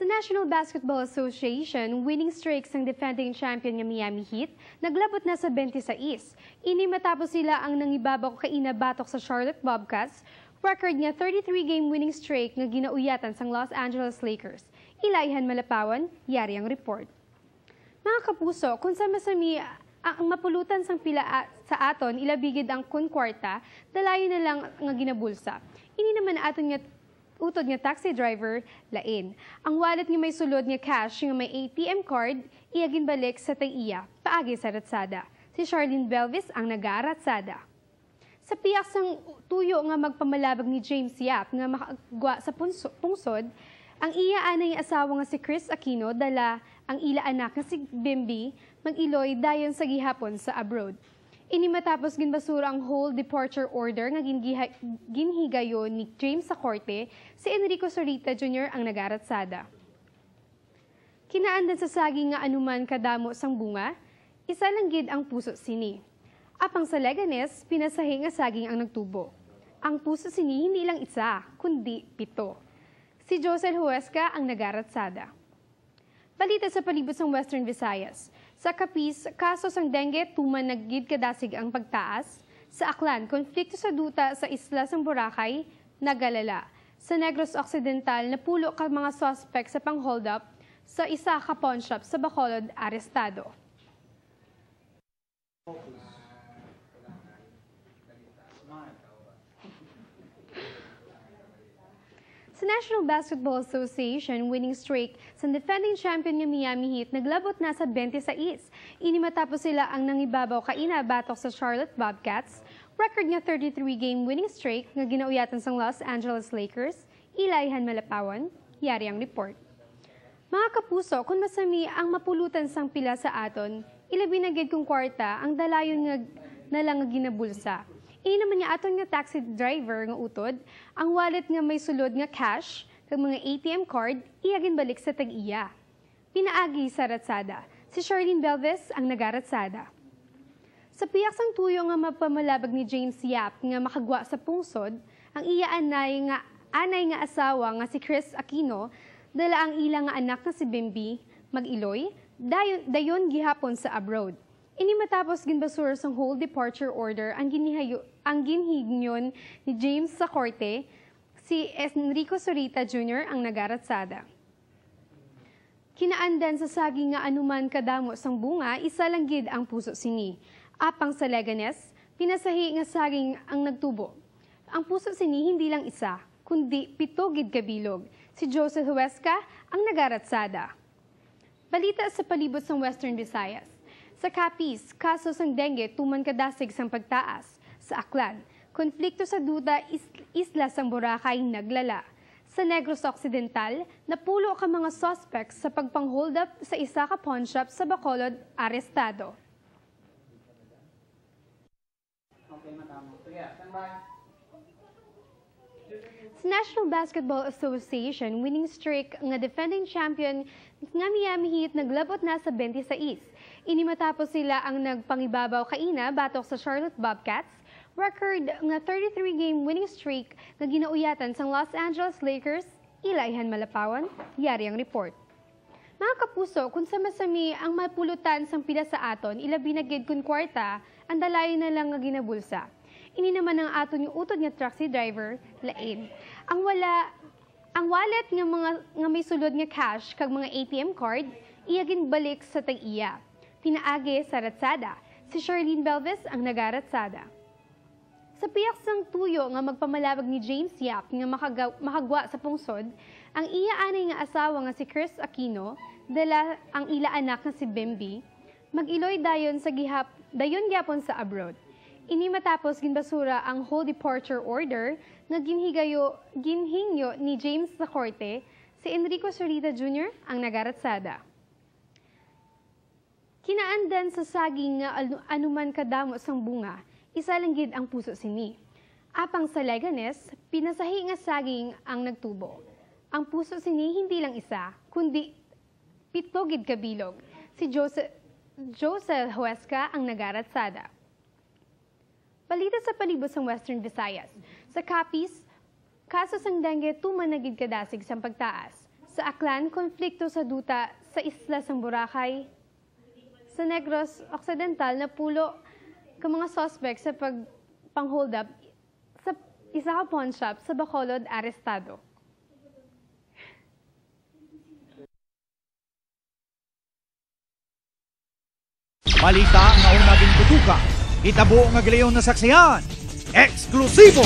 National Basketball Association, winning streaks ng defending champion ng Miami Heat, naglabot na sa 26. Ini matapos sila ang nangibabaw kainabatok sa Charlotte Bobcats, record niya 33-game winning streak na ginauyatan sang Los Angeles Lakers. Ilaihan Malapawan, yari ang report. Mga kapuso, kung sa masami ang mapulutan sang pila sa aton, ilabigid ang kunkwarta, dalayo na lang nga ginabulsa. Ini naman aton nga utod nga taxi driver, lain. Ang wallet nga may sulod nga cash nga may ATM card, iagin balik sa tag-iya, paagi sa ratsada. Si Charlene Belvis ang nag-aaratsada. Sa piyak sang tuyo nga magpamalabag ni James Yap nga makagwa sa pungsod, ang iya anay asawa nga si Chris Aquino dala ang ila anak nga si Bimby mag-iloy dayon sa gihapon sa abroad. Ini matapos ginbasura ang whole departure order nga ginhigayo ni James sa korte, si Enrico Zurita Jr. ang nag-aratsada. Kinaandan sa saging nga anuman kadamo sang bunga, isa lang gid ang puso sini. Apang sa Leganes, pinasahi nga saging ang nagtubo. Ang puso sini hindi lang isa, kundi 7. Si Josel Huesca ang nag-aratsada. Balita sa palibot ng Western Visayas. Sa Capiz, kaso sang dengue, tuman naggid kadasig ang pagtaas. Sa Aklan, konflikto sa duta sa isla sang Boracay, nagalala. Sa Negros Occidental, napulo ka mga suspect sa pang-hold up sa isa ka pawn shop sa Bacolod, arestado. Sa National Basketball Association, winning streak sa defending champion ng Miami Heat naglabot na sa 26. Ini matapos sila ang nangibabaw kainabatok sa Charlotte Bobcats, record niya 33-game winning streak nga ginauyatan sa Los Angeles Lakers. Ilaihan Malapawan, yari ang report. Mga kapuso, kung masami ang mapulutan sang pila sa aton, ilabi na gid kung kwarta ang dalayon nga nalang nga ginabulsa. Ini naman niya aton nga taxi driver nga utod, ang wallet nga may sulod nga cash, kag mga ATM card, iagin balik sa tag-iya. Pinaagi sa ratsada, si Charlene Belvis ang nag-aratsada. Sa piyak sang tuyo nga mapamalabag ni James Yap nga makagwa sa pungsod, ang iya anay nga asawa nga si Chris Aquino, dala ang ilang nga anak nga si Bimby, mag-iloy, dayon gihapon sa abroad. Ini matapos ginbasura sang whole departure order ang ginhignon ni James sa korte, si Enrico Zurita Jr. ang nag-aratsada. Kinaandan sa saging nga anuman kadamo sang bunga, isa lang gid ang puso sini. Apang sa Leganes, pinasahi nga saging ang nagtubo. Ang puso sini hindi lang isa, kundi 7 gid kabilog. Si Josel Huesca ang nag-aratsada. Balita sa palibot ng Western Visayas. Sa Capiz, kaso sang dengue tuman kadasig sang pagtaas. Sa Aklan, konflikto sa duta isla sang Boracay naglala. Sa Negros Occidental, napulo ka mga suspects sa pagpang-hold up sa isa ka pawn shop sa Bacolod, arestado. Sa National Basketball Association, winning streak nga defending champion nga Miami Heat naglabot na sa 26. Ini matapos sila ang nagpangibabaw kaina batok sa Charlotte Bobcats, record nga 33-game winning streak nga ginauyatan sang Los Angeles Lakers. Ilaihan Malapawan, yari ang report. Mga kapuso, kung sa masami ang mapulutan sang pila sa aton, ilabi na gid kun kwarta, ang dalayo na lang nga ginabulsa. Ini naman ang aton yung utod nga taxi driver, lain. Ang wallet nga may sulod nga cash kag mga ATM card, iagin balik sa tag-iya. Pinaagi sa ratsada, si Charlene Belvis ang nag-aratsada. Sa piyak sang tuyo nga magpamalabag ni James Yap nga makagwa sa pungsod, ang iya anay nga asawa nga si Chris Aquino, dala ang ila anak nga si Bimby, mag-iloy dayon gyapon sa abroad. Ini matapos ginbasura ang whole departure order nga ginhingyo ni James sa korte, si Enrico Zurita Jr. ang nag-aratsada. Kinaandan sa saging nga anuman kadamo sang bunga, isa lang gid ang puso sini. Apang sa Leganes, pinasahi nga saging ang nagtubo. Ang puso sini hindi lang isa, kundi 7 gid kabilog. Si Josel Huesca ang nag-aratsada. Balita sa palibot ng Western Visayas. Sa Capiz, kaso sang dengue tuman na gid kadasig sang pagtaas. Sa Aklan, konflikto sa duta sa isla ng Boracay. Sa Negros Occidental, napulo ka mga suspect sa pang-hold up sa isa ka pawn shop sa Bacolod, arestado. Balita nga una naging tutuka, itabo nga gilayon na saksihan, eksklusibo!